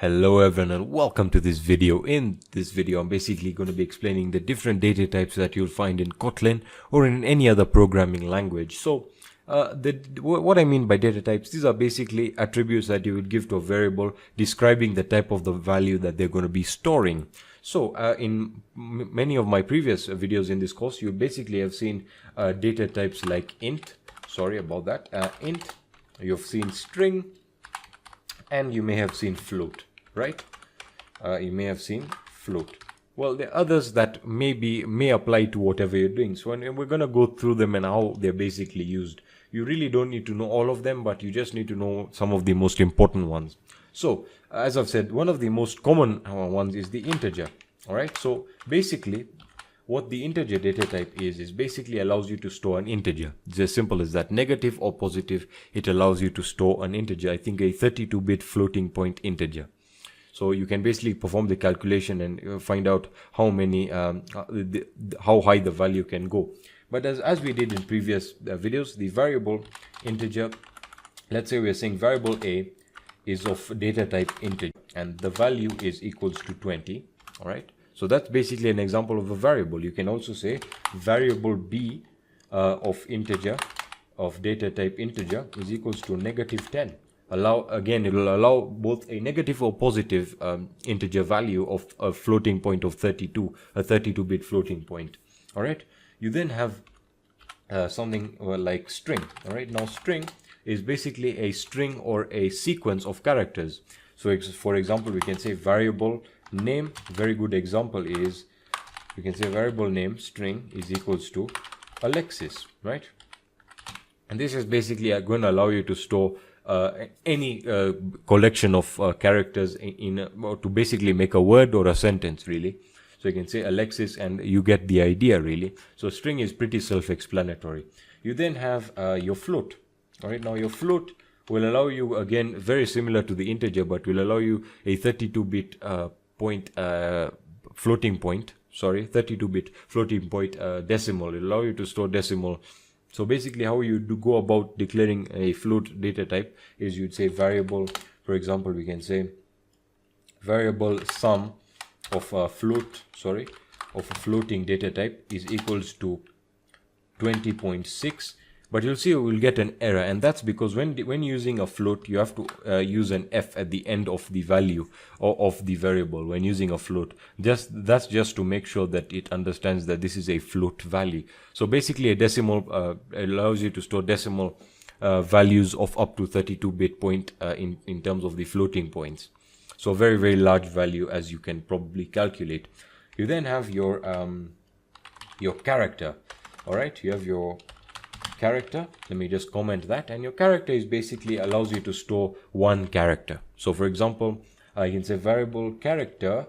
Hello everyone and welcome to this video. In this video I'm basically going to be explaining the different data types that you'll find in Kotlin or in any other programming language. So what I mean by data types, these are basically attributes that you would give to a variable describing the type of the value that they're going to be storing. So in many of my previous videos in this course, you basically have seen data types like int, int, you've seen string, and you may have seen float, right? You may have seen float. Well, there are others that may apply to whatever you're doing. So we're going to go through them and how they're basically used. You really don't need to know all of them, but you just need to know some of the most important ones. So as I've said, one of the most common ones is the integer. All right. So basically, what the integer data type is basically allows you to store an integer. It's as simple as that. Negative or positive, it allows you to store an integer. I think a 32-bit floating point integer. So you can basically perform the calculation and find out how many, how high the value can go. But as we did in previous videos, the variable integer, let's say we're saying variable a is of data type integer and the value is equals to 20. All right. So that's basically an example of a variable. You can also say variable b of integer, of data type integer is equals to negative 10. It will allow both a negative or positive integer value of a floating point of 32, a 32-bit floating point. All right. You then have something like string. All right. Now string is basically a string or a sequence of characters. So for example, we can say variable name. Very good example is we can say variable name string is equals to Alexis, right? And this is basically going to allow you to store any collection of characters to basically make a word or a sentence, really. So you can say Alexis and you get the idea, really. So string is pretty self-explanatory. You then have your float. All right, now your float will allow you, again, very similar to the integer, but will allow you a 32-bit floating point 32-bit floating point decimal. It will allow you to store decimal. So basically how you go about declaring a float data type is you'd say variable, for example, we can say variable sum of a floating data type is equals to 20.6. But you'll see we'll get an error, and that's because when using a float, you have to use an f at the end of the value or of the variable when using a float. That's just to make sure that it understands that this is a float value. So basically, a decimal allows you to store decimal values of up to 32-bit point in terms of the floating points. So very, very large value, as you can probably calculate. You then have your character. All right, you have your character. Let me just comment that, and your character is basically allows you to store one character. So for example, I can say variable character,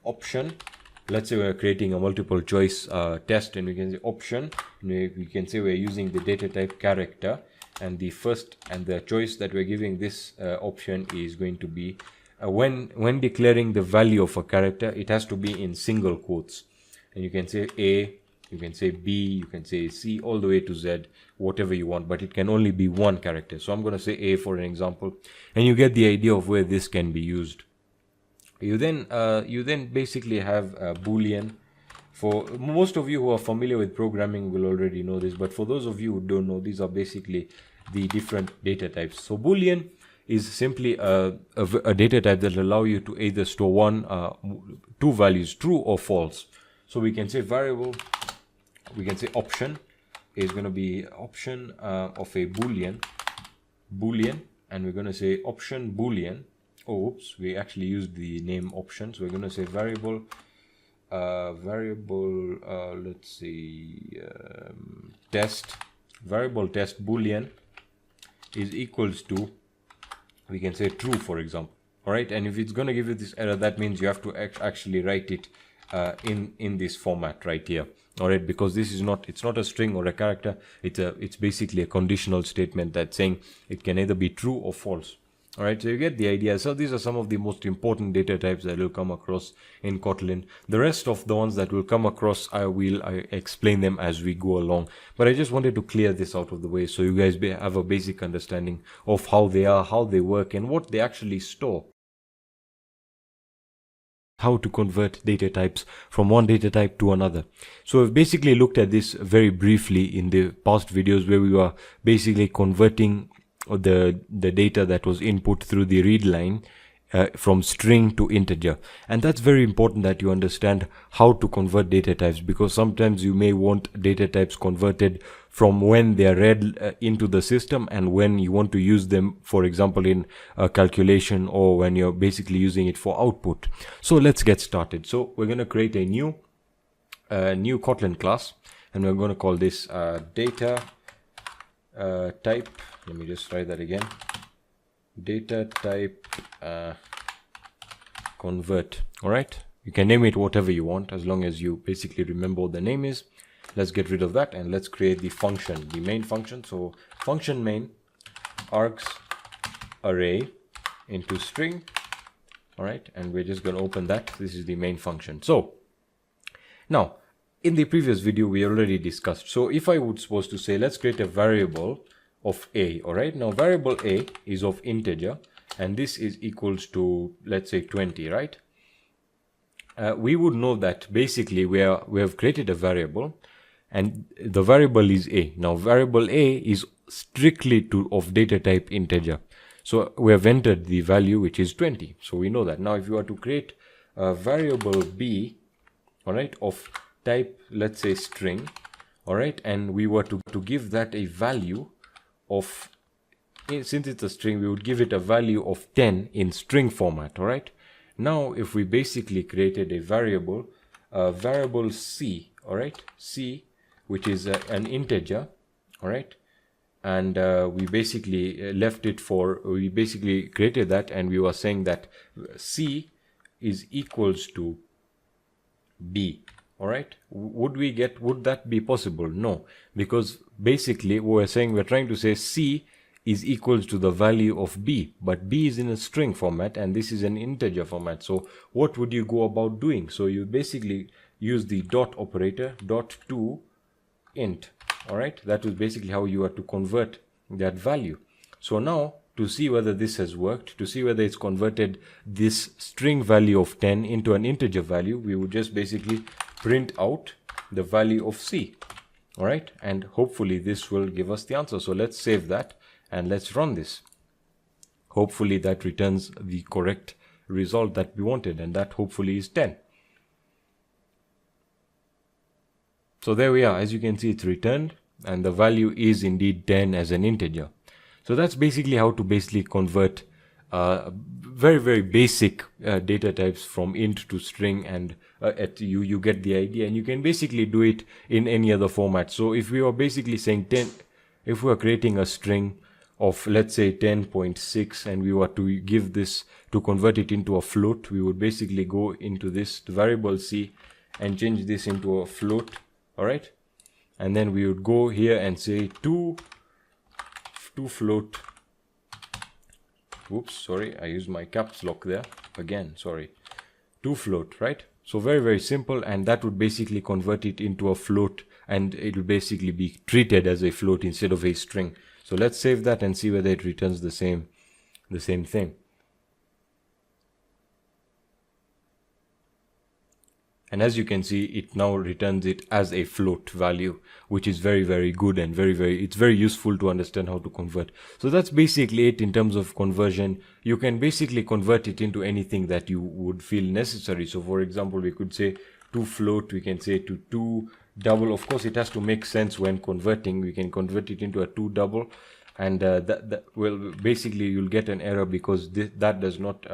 option. Let's say we're creating a multiple choice test, and we can say option, we can say we're using the data type character, and the first and the choice that we're giving this option is going to be when declaring the value of a character, it has to be in single quotes, and you can say a, you can say B, you can say C, all the way to Z, whatever you want, but it can only be one character. So I'm going to say A for an example, and you get the idea of where this can be used. You then basically have a Boolean. For most of you who are familiar with programming will already know this, but for those of you who don't know, these are basically the different data types. So Boolean is simply a data type that will allow you to either store two values, true or false. So we can say variable, we can say option is going to be option of a boolean, and we're going to say option boolean. Oh, oops, we actually used the name option, so we're going to say variable let's see, variable test boolean is equals to, we can say true, for example. All right, and if it's going to give you this error, that means you have to actually write it in this format right here. All right, because this is it's not a string or a character. It's basically a conditional statement that's saying it can either be true or false. All right, so you get the idea. So these are some of the most important data types that will come across in Kotlin. The rest of the ones that will come across, I explain them as we go along. But I just wanted to clear this out of the way so you guys have a basic understanding of how they are, how they work, and what they actually store. How to convert data types from one data type to another. So we've basically looked at this very briefly in the past videos, where we were basically converting the data that was input through the read line from string to integer. And that's very important that you understand how to convert data types, because sometimes you may want data types converted from when they are read into the system and when you want to use them, for example, in a calculation, or when you're basically using it for output. So let's get started. So we're going to create a new Kotlin class, and we're going to call this data type. Let me just try that again. Data type convert. All right, you can name it whatever you want, as long as you basically remember what the name is. Let's get rid of that and let's create the function, the main function. So function main args array into string. All right, and we're just going to open that. This is the main function. So now in the previous video we already discussed, so if I would supposed to say let's create a variable of a. All right, now variable a is of integer, and this is equals to, let's say, 20, right? We would know that basically we have created a variable, and the variable is a. Now variable a is strictly of data type integer, so we have entered the value, which is 20. So we know that. Now if you are to create a variable b, all right, of type, let's say, string, all right, and we were to give that a value of, since it's a string, we would give it a value of 10 in string format. All right, now if we basically created a variable c, all right, c, which is an integer, all right, and we basically left it for, we basically created that, and we were saying that c is equals to b. All right, would that be possible? No, because basically we're saying, we're trying to say c is equals to the value of b, but b is in a string format and this is an integer format. So what would you go about doing? So you basically use the dot operator, dot to int. All right, that was basically how you are to convert that value. So now, to see whether this has worked, to see whether it's converted this string value of 10 into an integer value, we would just basically print out the value of c. All right, and hopefully this will give us the answer. So let's save that and let's run this. Hopefully that returns the correct result that we wanted, and that hopefully is 10. So there we are. As you can see, it's returned, and the value is indeed 10 as an integer. So that's basically how to basically convert very, very basic data types from int to string, and you get the idea, and you can basically do it in any other format. So if we were basically saying 10, if we are creating a string of, let's say, 10.6, and we were to give this, to convert it into a float, we would basically go into this variable c and change this into a float. All right, and then we would go here and say to float, oops, sorry, I used my caps lock there again, sorry, to float, right? So very, very simple, and that would basically convert it into a float, and it will basically be treated as a float instead of a string. So let's save that and see whether it returns the same thing. And as you can see, it now returns it as a float value, which is very, very good, and it's very useful to understand how to convert. So that's basically it in terms of conversion. You can basically convert it into anything that you would feel necessary. So for example, we could say to float, we can say to double. Of course, it has to make sense when converting. We can convert it into a to double, and well, basically you'll get an error because that does not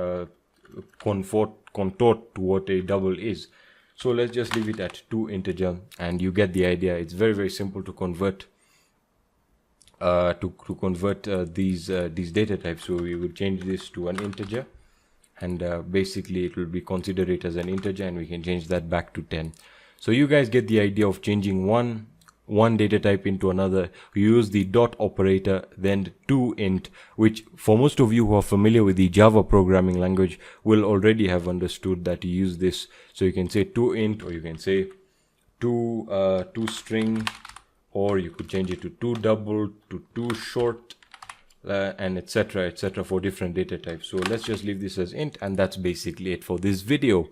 contort to what a double is. So let's just leave it at 2 integer, and you get the idea. It's very, very simple to convert these data types. So we will change this to an integer, and basically it will be considered it as an integer, and we can change that back to 10. So you guys get the idea of changing one one data type into another, you use the dot operator, then toInt, which for most of you who are familiar with the Java programming language will already have understood that you use this. So you can say toInt, or you can say toString, or you could change it to toDouble, to toShort, and etc for different data types. So let's just leave this as int, and that's basically it for this video.